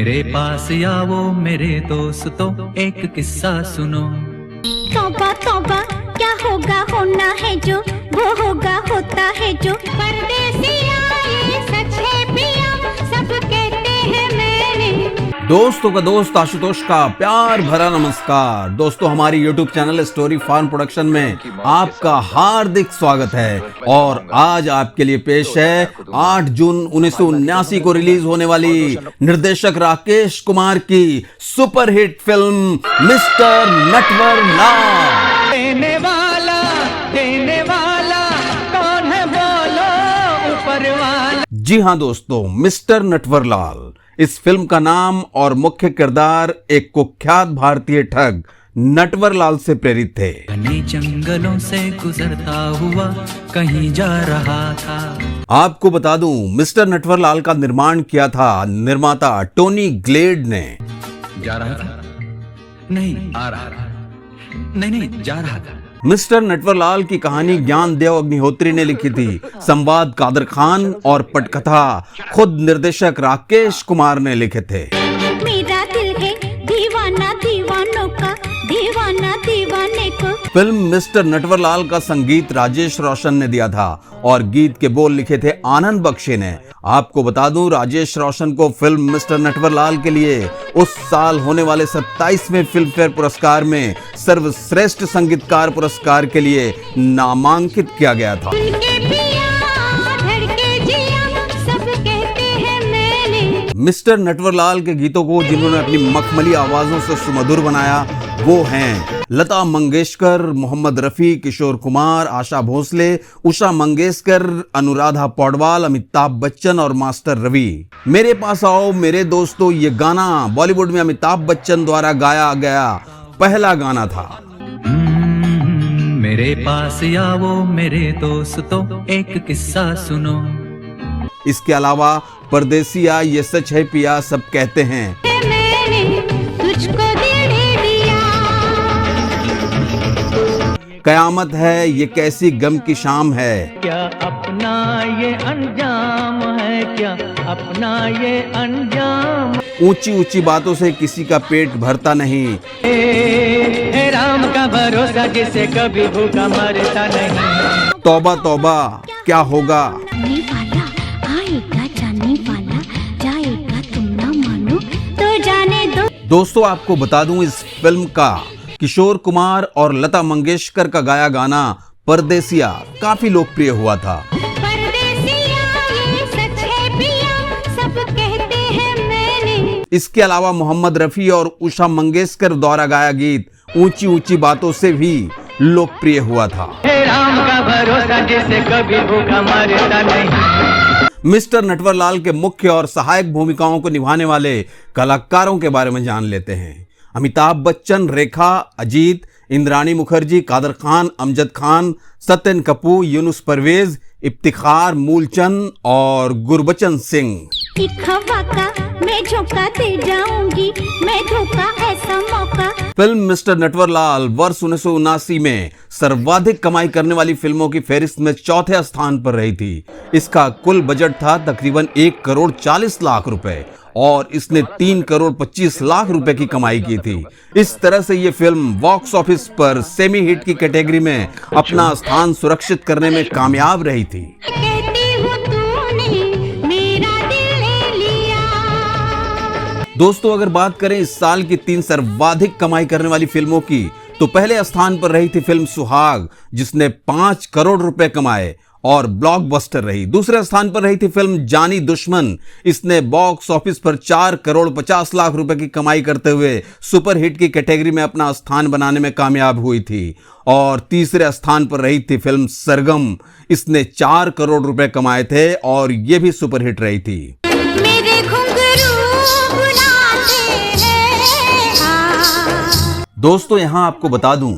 मेरे पास आओ मेरे दोस्तों, एक किस्सा सुनो। तौबा तौबा क्या होगा, होना है जो वो होगा, होता है जो। परदेसिया ये सच है पिया, सब कहते हैं मैंने। दोस्तों का दोस्त आशुतोष का प्यार भरा नमस्कार। दोस्तों, हमारी YouTube channel story farm production में आपका हार्दिक स्वागत है और आज आपके लिए पेश है 8 जून 1979 को रिलीज होने वाली निर्देशक राकेश कुमार की सुपरहिट फिल्म मिस्टर नटवरलाल। देने वाला कौन है बोलो, ऊपर वाला। जी हाँ दोस्तों, मिस्टर नटवरलाल इस फिल्म का नाम और मुख्य किरदार एक कुख्यात भारतीय ठग नटवरलाल से प्रेरित थे। घने जंगलों से गुजरता हुआ कहीं जा रहा था। आपको बता दूं, मिस्टर नटवरलाल का निर्माण किया था निर्माता टोनी ग्लेड ने। जा रहा था नहीं, आ रहा था नहीं, जा रहा था। मिस्टर नटवरलाल की कहानी ज्ञानदेव अग्निहोत्री ने लिखी थी, संवाद कादर खान और पटकथा खुद निर्देशक राकेश कुमार ने लिखे थे। मेरा दिल है दीवाना दीवानों का, दीवाना दीवाने को। फिल्म मिस्टर नटवरलाल का संगीत राजेश रोशन ने दिया था और गीत के बोल लिखे थे आनंद बख्शी ने। आपको बता दूं, राजेश रोशन को फिल्म मिस्टर नटवरलाल के लिए उस साल होने वाले 27वें फिल्म फेयर पुरस्कार में सर्वश्रेष्ठ संगीतकार पुरस्कार के लिए नामांकित किया गया था। मिस्टर नटवरलाल के गीतों को जिन्होंने अपनी मखमली आवाजों से सुमधुर बनाया वो हैं लता मंगेशकर, मोहम्मद रफी, किशोर कुमार, आशा भोसले, उषा मंगेशकर, अनुराधा पौडवाल, अमिताभ बच्चन और मास्टर रवि। मेरे पास आओ मेरे दोस्तों ये गाना बॉलीवुड में अमिताभ बच्चन द्वारा गाया गया पहला गाना था। मेरे पास आओ मेरे दोस्तों, एक किस्सा सुनो। इसके अलावा परदेसिया ये सच है पिया, सब कहते हैं। तुझको दे दिया। कयामत है ये कैसी गम की शाम है। क्या अपना ये अंजाम है, क्या अपना ये अंजाम। ऊंची ऊंची बातों से किसी का पेट भरता नहीं। हे राम का भरोसा जिसे कभी भूखा मरता नहीं। तौबा तौबा क्या होगा। आने वाला आएगा, जाने वाला जाएगा, तुम ना मानो तो जाने दो। दोस्तों, आपको बता दूं, इस फिल्म का किशोर कुमार और लता मंगेशकर का गाया गाना परदेसिया काफी लोकप्रिय हुआ था। परदेसिया ये सच है पिया, सब कहते हैं मैंने। इसके अलावा मोहम्मद रफी और उषा मंगेशकर द्वारा गाया गीत ऊंची ऊंची बातों से भी लोकप्रिय हुआ था। हे राम का भरोसा जिसे कभी भूखा मरता नहीं। मिस्टर नटवरलाल के मुख्य और सहायक भूमिकाओं को निभाने वाले कलाकारों के बारे में जान लेते हैं। अमिताभ बच्चन, रेखा, अजीत, इंद्राणी मुखर्जी, कादर खान, अमजद खान, सत्यन कपूर, यूनुस परवेज, इफ्तिखार, मूलचंद और गुरबचन सिंह। एक हवा का मैं झोंका दे जाऊंगी, मैं धोखा ऐसा मौका। फिल्म मिस्टर नटवरलाल वर्ष 1979 में सर्वाधिक कमाई करने वाली फिल्मों की फहरिस्त में चौथे स्थान पर रही थी। इसका कुल बजट था तकरीबन 1 करोड़ 40 लाख रुपए और इसने 3 करोड़ 25 लाख रुपए की कमाई की थी। इस तरह से ये फिल्म बॉक्स ऑफिस पर सेमी हिट की कैटेगरी में अपना स्थान सुरक्षित करने में कामयाब रही थी। कहती हूँ तूने मेरा दिल ले लिया। दोस्तों, अगर बात करें इस साल की 3 सर्वाधिक कमाई करने वाली फिल्मों की, तो पहले स्थान पर रही थी फिल्म सुहाग जिसने 5 करोड़ रुपए कमाए और ब्लॉकबस्टर रही। दूसरे स्थान पर रही थी फिल्म जानी दुश्मन। इसने बॉक्स ऑफिस पर 4 करोड़ 50 लाख रुपए की कमाई करते हुए सुपरहिट की कैटेगरी में अपना स्थान बनाने में कामयाब हुई थी। और तीसरे स्थान पर रही थी फिल्म सरगम। इसने 4 करोड़ रुपए कमाए थे और यह भी सुपरहिट रही थी। मेरे घुंघरू बुलाते हैं हाँ। दोस्तों, यहां आपको बता दूं,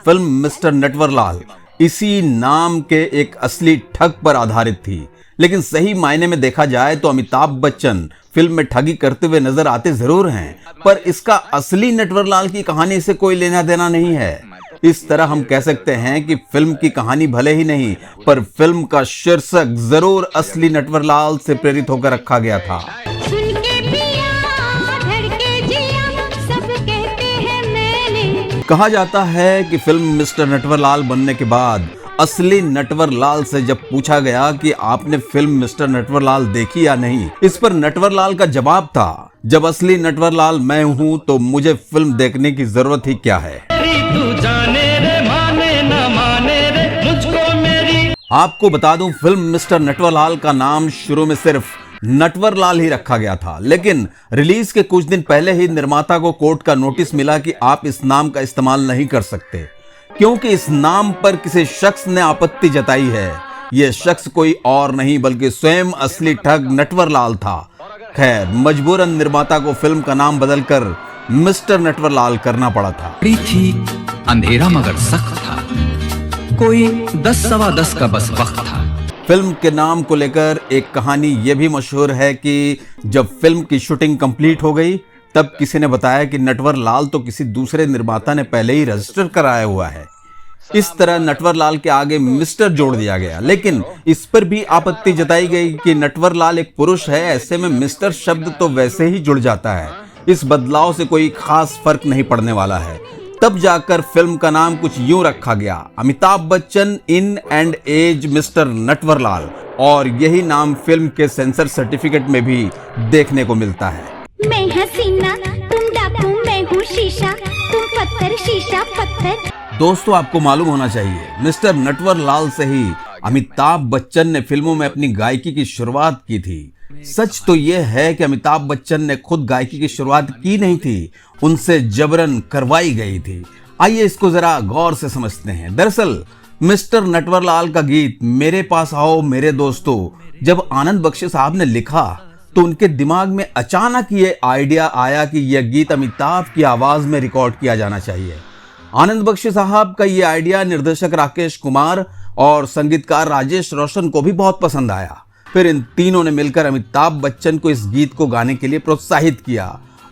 फिल्म मिस्टर नटवरलाल इसी नाम के एक असली ठग पर आधारित थी। लेकिन सही मायने में देखा जाए तो अमिताभ बच्चन फिल्म में ठगी करते हुए नजर आते जरूर हैं, पर इसका असली नटवरलाल की कहानी से कोई लेना देना नहीं है। इस तरह हम कह सकते हैं कि फिल्म की कहानी भले ही नहीं, पर फिल्म का शीर्षक जरूर असली नटवरलाल से प्रेरित होकर रखा गया था। सुन के पिया कहा जाता है कि फिल्म मिस्टर नटवरलाल बनने के बाद असली नटवरलाल से जब पूछा गया कि आपने फिल्म मिस्टर नटवरलाल देखी या नहीं, इस पर नटवरलाल का जवाब था, जब असली नटवरलाल मैं हूं तो मुझे फिल्म देखने की जरूरत ही क्या है। तू जाने रे माने न माने रे मुझको मेरी। आपको बता दूं, फिल्म मिस्टर नटवरलाल का नाम शुरू में सिर्फ नटवरलाल ही रखा गया था, लेकिन रिलीज के कुछ दिन पहले ही निर्माता को कोर्ट का नोटिस मिला कि आप इस नाम का इस्तेमाल नहीं कर सकते, क्योंकि इस नाम पर किसी शख्स ने आपत्ति जताई है। यह शख्स कोई और नहीं बल्कि स्वयं असली ठग नटवरलाल था। खैर, मजबूरन निर्माता को फिल्म का नाम बदलकर मिस्टर नटवरलाल करना पड़ा था। थी अंधेरा मगर सख्त था, कोई 10-10 का बस वक्त था। फिल्म के नाम को लेकर एक कहानी यह भी मशहूर है कि जब फिल्म की शूटिंग कंप्लीट हो गई तब किसी ने बताया कि नटवरलाल तो किसी दूसरे निर्माता ने पहले ही रजिस्टर कराया हुआ है। इस तरह नटवरलाल के आगे मिस्टर जोड़ दिया गया, लेकिन इस पर भी आपत्ति जताई गई कि नटवरलाल एक पुरुष है, ऐसे में मिस्टर शब्द तो वैसे ही जुड़ जाता है, इस बदलाव से कोई खास फर्क नहीं पड़ने वाला है। तब जाकर फिल्म का नाम कुछ यूं रखा गया, Amitabh Bachchan in and as mister Natwarlal, और यही नाम फिल्म के सेंसर सर्टिफिकेट में भी देखने को मिलता है। मैं हसीना तुम डाकू, मैं हूँ शीशा, तुम पत्थर शीशा पत्थर। दोस्तों, आपको मालूम होना चाहिए, मिस्टर नटवरलाल से ही अमिताभ बच्चन ने फिल्मों में अपनी गायकी की शुरुआत की थी। सच तो यह है कि अमिताभ बच्चन ने खुद गायकी की शुरुआत की नहीं थी, उनसे जबरन करवाई गई थी। आइए इसको जरा गौर से समझते हैं। दरअसल मिस्टर नटवरलाल का गीत मेरे पास आओ मेरे दोस्तों जब आनंद बख्शी साहब ने लिखा तो उनके दिमाग में अचानक ये आइडिया आया कि यह गीत अमिताभ की आवाज में रिकॉर्ड किया जाना चाहिए। आनंद बख्शी साहब का यह आइडिया निर्देशक राकेश कुमार और संगीतकार राजेश रोशन को भी बहुत पसंद आया। फिर इन तीनों ने मिलकर अमिताभ बच्चन को इस गीत को गाने के लिए प्रोत्साहित किया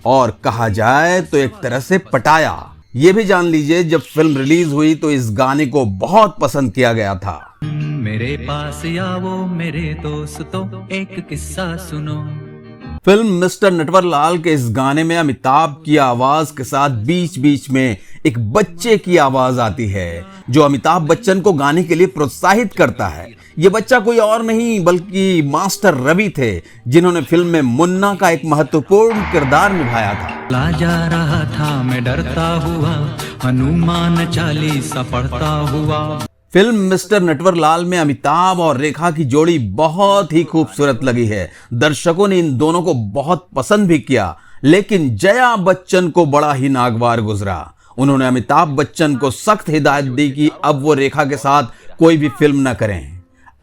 और कहा जाए तो एक तरह से पटाया। ये भी जान लीजिए, जब फिल्म रिलीज हुई तो इस गाने को बहुत पसंद किया गया था। मेरे पास आओ मेरे दोस्तों एक किस्सा सुनो। फिल्म मिस्टर नटवरलाल के इस गाने में अमिताभ की आवाज के साथ बीच बीच में एक बच्चे की आवाज आती है जो अमिताभ बच्चन को गाने के लिए प्रोत्साहित करता है। ये बच्चा कोई और नहीं बल्कि मास्टर रवि थे, जिन्होंने फिल्म में मुन्ना का एक महत्वपूर्ण किरदार निभाया था। ला जा रहा था मैं डरता हुआ, हनुमान चालीसा पढ़ता हुआ। फिल्म मिस्टर नटवरलाल में अमिताभ और रेखा की जोड़ी बहुत ही खूबसूरत लगी है। दर्शकों ने इन दोनों को बहुत पसंद भी किया, लेकिन जया बच्चन को बड़ा ही नागवार गुजरा। उन्होंने अमिताभ बच्चन को सख्त हिदायत दी कि अब वो रेखा के साथ कोई भी फिल्म न करें।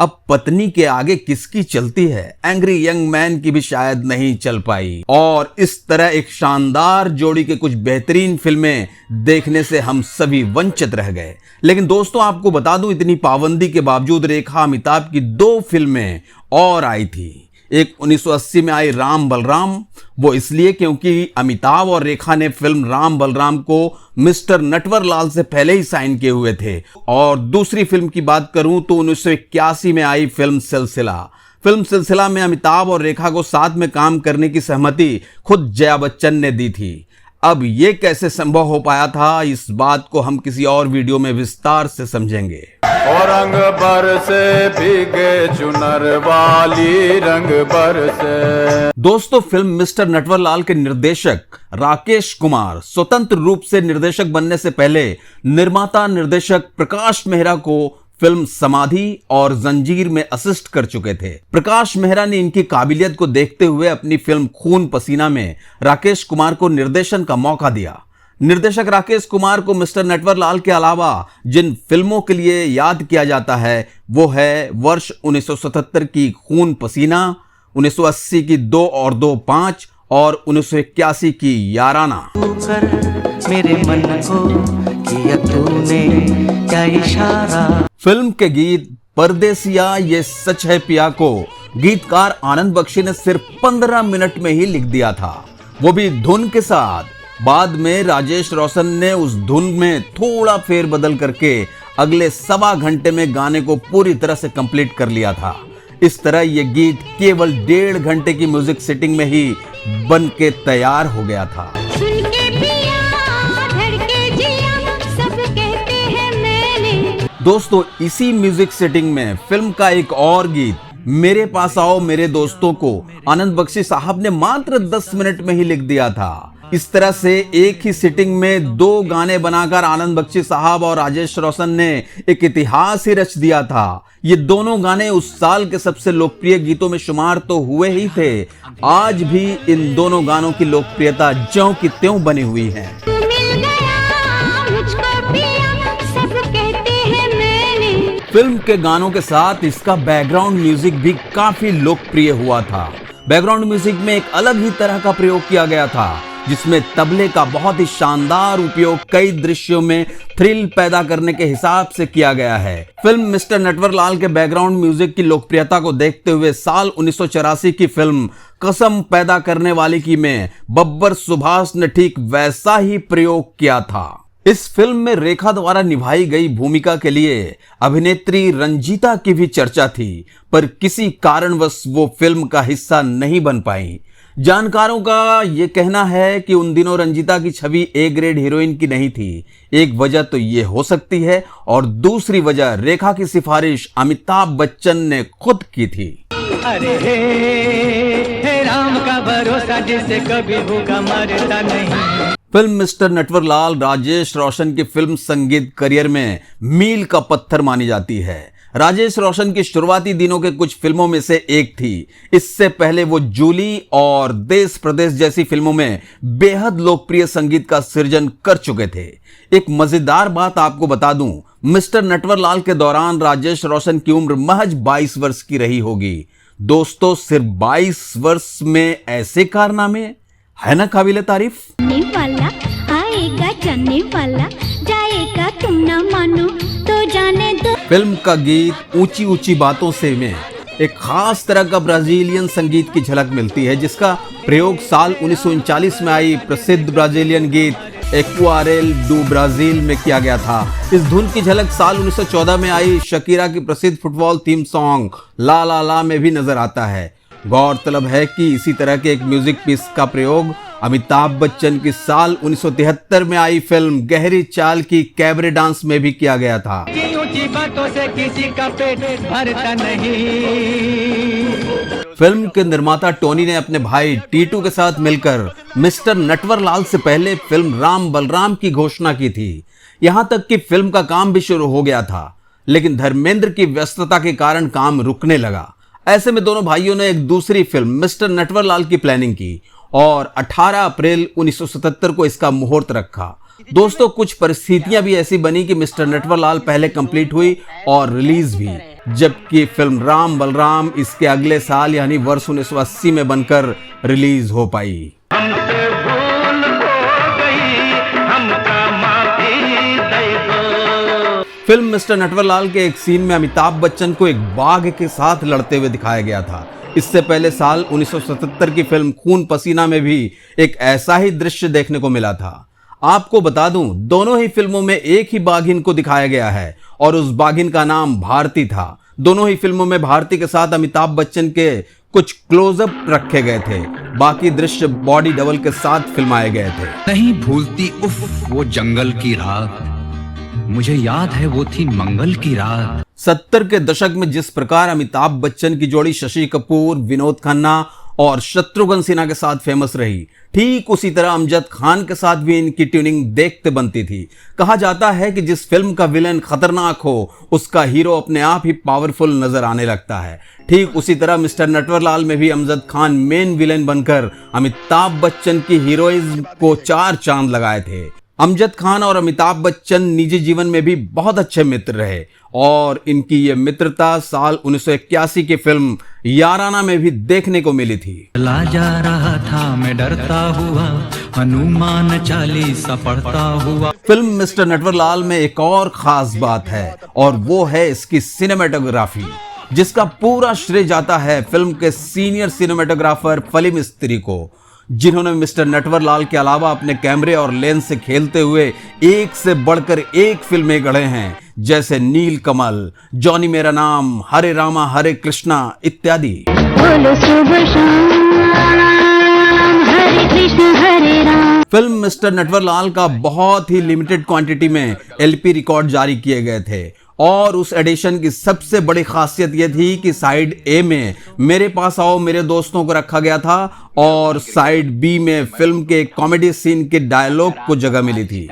अब पत्नी के आगे किसकी चलती है, एंग्री यंग मैन की भी शायद नहीं चल पाई, और इस तरह एक शानदार जोड़ी के कुछ बेहतरीन फिल्में देखने से हम सभी वंचित रह गए। लेकिन दोस्तों, आपको बता दूं, इतनी पाबंदी के बावजूद रेखा अमिताभ की 2 फिल्में और आई थी। एक 1980 में आई राम बलराम, वो इसलिए क्योंकि अमिताभ और रेखा ने फिल्म राम बलराम को मिस्टर नटवरलाल से पहले ही साइन किए हुए थे। और दूसरी फिल्म की बात करूं तो 1981 में आई फिल्म सिलसिला। फिल्म सिलसिला में अमिताभ और रेखा को साथ में काम करने की सहमति खुद जया बच्चन ने दी थी। अब ये कैसे संभव हो पाया था, इस बात को हम किसी और वीडियो में विस्तार से समझेंगे। और रंग बरसे भीगे चुनर वाली रंग बरसे। दोस्तों, फिल्म मिस्टर नटवरलाल के निर्देशक राकेश कुमार स्वतंत्र रूप से निर्देशक बनने से पहले निर्माता निर्देशक प्रकाश मेहरा को फिल्म समाधि और जंजीर में असिस्ट कर चुके थे। प्रकाश मेहरा ने इनकी काबिलियत को देखते हुए अपनी फिल्म खून पसीना में राकेश कुमार को निर्देशन का मौका दिया। निर्देशक राकेश कुमार को मिस्टर नटवरलाल के अलावा जिन फिल्मों के लिए याद किया जाता है वो है वर्ष 1977 की खून पसीना, 1980 की 2 और 2 5 और 1981 की याराना। मेरे मन को किया तूने क्या इशारा। फिल्म के गीत परदेसिया ये सच है पिया को गीतकार आनंद बख्शी ने सिर्फ 15 मिनट में ही लिख दिया था, वो भी धुन के साथ। बाद में राजेश रोशन ने उस धुन में थोड़ा फेरबदल करके अगले 1.25 घंटे में गाने को पूरी तरह से कंप्लीट कर लिया था। इस तरह यह गीत केवल 1.5 घंटे की म्यूजिक सेटिंग में ही बन के तैयार हो गया था। सुन के पिया धड़के जिया दोस्तों इसी म्यूजिक सेटिंग में फिल्म का एक और गीत मेरे पास आओ मेरे दोस्तों को आनंद बख्शी साहब ने मात्र 10 मिनट में ही लिख दिया था। इस तरह से एक ही सिटिंग में 2 गाने बनाकर आनंद बख्शी साहब और राजेश रोशन ने एक इतिहास ही रच दिया था। ये दोनों गाने उस साल के सबसे लोकप्रिय गीतों में शुमार तो हुए ही थे। आज भी इन दोनों गानों की लोकप्रियता ज्यों की त्यों बनी हुई है। फिल्म के गानों के साथ इसका बैकग्राउंड म्यूजिक भी काफी लोकप्रिय हुआ था। बैकग्राउंड म्यूजिक में एक अलग ही तरह का प्रयोग किया गया था, जिसमें तबले का बहुत ही शानदार उपयोग कई दृश्यों में थ्रिल पैदा करने के हिसाब से किया गया है। फिल्म मिस्टर नटवरलाल के बैकग्राउंड म्यूजिक की लोकप्रियता को देखते हुए साल 1984 की फिल्म कसम पैदा करने वाली की में बब्बर सुभाष ने ठीक वैसा ही प्रयोग किया था। इस फिल्म में रेखा द्वारा निभाई गई भूमिका के लिए अभिनेत्री रंजीता की भी चर्चा थी, पर किसी कारणवश वो फिल्म का हिस्सा नहीं बन पाई। जानकारों का ये कहना है कि उन दिनों रंजीता की छवि ए ग्रेड हीरोइन की नहीं थी। एक वजह तो ये हो सकती है और दूसरी वजह रेखा की सिफारिश अमिताभ बच्चन ने खुद की थी। अरे हे राम का भरोसा जिसे कभी भूखा मरता नहीं। फिल्म मिस्टर नटवरलाल राजेश रोशन की फिल्म संगीत करियर में मील का पत्थर मानी जाती है। राजेश रोशन की शुरुआती दिनों के कुछ फिल्मों में से एक थी। इससे पहले वो जूली और देश प्रदेश जैसी फिल्मों में बेहद लोकप्रिय संगीत का सृजन कर चुके थे। एक मजेदार बात आपको बता दूं, मिस्टर नटवरलाल के दौरान राजेश रोशन की उम्र महज 22 वर्ष की रही होगी। दोस्तों सिर्फ 22 वर्ष में ऐसे कारनामे है ना काबिले तारीफ। वाला आएगा जाने वाला जाएगा तुम ना मानो तो जाने दो। फिल्म का गीत ऊंची ऊंची बातों से में एक खास तरह का ब्राजीलियन संगीत की झलक मिलती है, जिसका प्रयोग साल 1939 में आई प्रसिद्ध ब्राजीलियन गीत एक्वारेल डू ब्राजील में किया गया था। इस धुन की झलक साल 1914 में आई शकीरा की प्रसिद्ध फुटबॉल थीम सॉन्ग ला ला ला में भी नजर आता है। गौरतलब है कि इसी तरह के एक म्यूजिक पीस का प्रयोग अमिताभ बच्चन की साल 1973 में आई फिल्म गहरी चाल की कैबरे डांस में भी किया गया था। ऊंची बातों से किसी का पेट भरता नहीं। फिल्म के निर्माता टोनी ने अपने भाई टीटू के साथ मिलकर मिस्टर नटवरलाल से पहले फिल्म राम बलराम की घोषणा की थी। यहां तक कि फिल्म का काम भी शुरू हो गया था, लेकिन धर्मेंद्र की व्यस्तता के कारण काम रुकने लगा। ऐसे में दोनों भाइयों ने एक दूसरी फिल्म मिस्टर नटवरलाल की प्लानिंग की और 18 अप्रैल 1977 को इसका मुहूर्त रखा। दोस्तों कुछ परिस्थितियां भी ऐसी बनी कि मिस्टर नटवरलाल पहले कंप्लीट हुई और रिलीज भी, जबकि फिल्म राम बलराम इसके अगले साल यानी वर्ष 1980 में बनकर रिलीज हो पाई। फिल्म मिस्टर नटवरलाल के एक सीन में अमिताभ बच्चन को एक बाघ के साथ लड़ते हुए दिखाया गया था। इससे पहले साल 1977 की फिल्म खून पसीना में भी एक ऐसा ही दृश्य देखने को मिला था। आपको बता दूं, दोनों ही फिल्मों में एक ही बाघिन को दिखाया गया है और उस बाघिन का नाम भारती था। दोनों ही फिल्मों में भारती के साथ अमिताभ बच्चन के कुछ क्लोजअप रखे गए थे, बाकी दृश्य बॉडी डबल के साथ फिल्माए गए थे। नहीं भूलती उफ वो जंगल की रात, मुझे याद है वो थी मंगल की रात। 70 के दशक में जिस प्रकार अमिताभ बच्चन की जोड़ी शशि कपूर, विनोद खन्ना और शत्रुघ्न सिन्हा के साथ फेमस रही, ठीक उसी तरह अमजद खान के साथ भी इनकी ट्यूनिंग देखते बनती थी। कहा जाता है कि जिस फिल्म का विलन खतरनाक हो उसका हीरो अपने आप ही पावरफुल नजर आने लगता है। ठीक उसी तरह मिस्टर नटवरलाल में भी अमजद खान मेन विलेन बनकर अमिताभ बच्चन की हीरोइज्म को 4 चांद लगाए थे। अमजद खान और अमिताभ बच्चन निजी जीवन में भी बहुत अच्छे मित्र रहे और इनकी ये मित्रता साल 1981 की फिल्म याराना में भी देखने को मिली थी। चला जा रहा था मैं डरता हुआ, हनुमान चालीसा पढ़ता हुआ। फिल्म मिस्टर नटवरलाल में एक और खास बात है और वो है इसकी सिनेमेटोग्राफी, जिसका पूरा श्रेय जाता है फिल्म के सीनियर सिनेमेटोग्राफर फली मिस्त्री को, जिन्होंने मिस्टर नटवरलाल के अलावा अपने कैमरे और लेंस से खेलते हुए एक से बढ़कर एक फिल्में गढ़े हैं, जैसे नील कमल, जॉनी मेरा नाम, हरे रामा हरे कृष्णा इत्यादि। फिल्म मिस्टर नटवरलाल का बहुत ही लिमिटेड क्वांटिटी में एलपी रिकॉर्ड जारी किए गए थे और उस एडिशन की सबसे बड़ी खासियत यह थी कि साइड ए में मेरे पास आओ मेरे दोस्तों को रखा गया था और साइड बी में फिल्म के कॉमेडी सीन के डायलॉग को जगह मिली थी।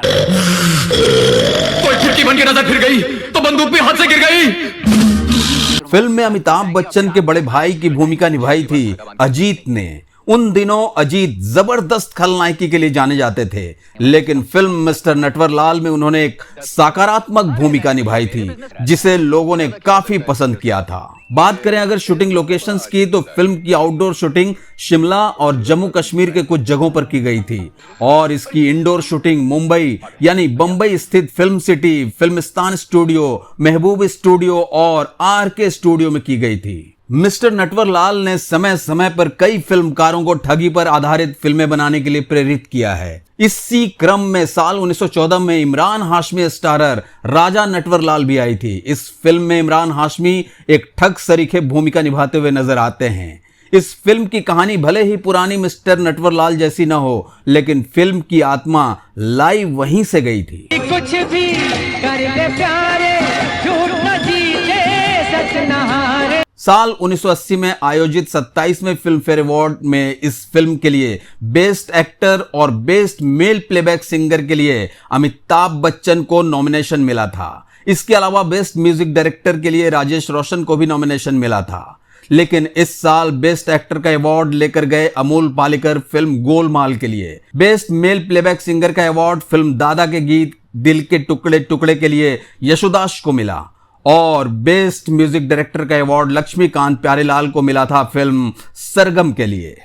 कोई खिड़की बन के नजर फिर गई तो बंदूक भी हाथ से गिर गई। फिल्म में अमिताभ बच्चन के बड़े भाई की भूमिका निभाई थी अजीत ने। उन दिनों अजीत जबरदस्त खलनायकी के लिए जाने जाते थे, लेकिन फिल्म मिस्टर नटवरलाल में उन्होंने एक सकारात्मक भूमिका निभाई थी जिसे लोगों ने काफी पसंद किया था। बात करें अगर शूटिंग लोकेशंस की, तो फिल्म की आउटडोर शूटिंग शिमला और जम्मू कश्मीर के कुछ जगहों पर की गई थी और इसकी इंडोर शूटिंग मुंबई यानी बंबई स्थित फिल्म सिटी, फिल्मिस्तान स्टूडियो, महबूब स्टूडियो और RK स्टूडियो में की गई थी। मिस्टर नटवरलाल ने समय समय पर कई फिल्मकारों को ठगी पर आधारित फिल्में बनाने के लिए प्रेरित किया है। इसी क्रम में साल 1914 में इमरान हाशमी स्टारर राजा नटवरलाल भी आई थी। इस फिल्म में इमरान हाशमी एक ठग सरीखे भूमिका निभाते हुए नजर आते हैं। इस फिल्म की कहानी भले ही पुरानी मिस्टर नटवरलाल जैसी न हो, लेकिन फिल्म की आत्मा लाइव वहीं से गई थी। कुछ भी कर ले प्यारे, झूठ न जीते, सच न हारे। साल 1980 में आयोजित 27वें फिल्म फेयर अवार्ड में इस फिल्म के लिए बेस्ट एक्टर और बेस्ट मेल प्लेबैक सिंगर के लिए अमिताभ बच्चन को नॉमिनेशन मिला था। इसके अलावा बेस्ट म्यूजिक डायरेक्टर के लिए राजेश रोशन को भी नॉमिनेशन मिला था। लेकिन इस साल बेस्ट एक्टर का अवार्ड लेकर गए अमोल पालेकर फिल्म गोलमाल के लिए। बेस्ट मेल प्लेबैक सिंगर का अवार्ड फिल्म दादा के गीत दिल के टुकड़े टुकड़े के लिए यशोदास को मिला और बेस्ट म्यूजिक डायरेक्टर का अवार्ड लक्ष्मीकांत प्यारेलाल को मिला था फिल्म सरगम के लिए।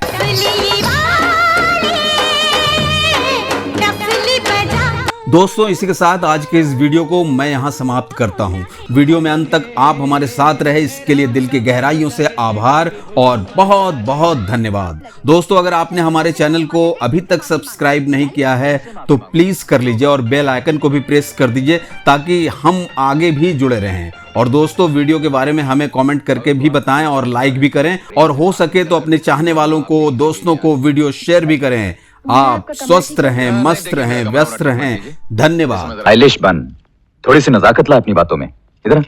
दोस्तों, इसी के साथ आज के इस वीडियो को मैं यहां समाप्त करता हूं। वीडियो में अंत तक आप हमारे साथ रहे, इसके लिए दिल की गहराइयों से आभार और बहुत बहुत धन्यवाद। दोस्तों, अगर आपने हमारे चैनल को अभी तक सब्सक्राइब नहीं किया है तो प्लीज कर लीजिए और बेल आइकन को भी प्रेस कर दीजिए ताकि हम आगे भी जुड़े रहें। और दोस्तों, वीडियो के बारे में हमें कमेंट करके भी बताएं और लाइक भी करें और हो सके तो अपने चाहने वालों को, दोस्तों को वीडियो शेयर भी करें। आप स्वस्थ रहें, मस्त रहें, व्यस्त रहें। धन्यवाद। आइलिश बन, थोड़ी सी नजाकत ला अपनी बातों में। इधर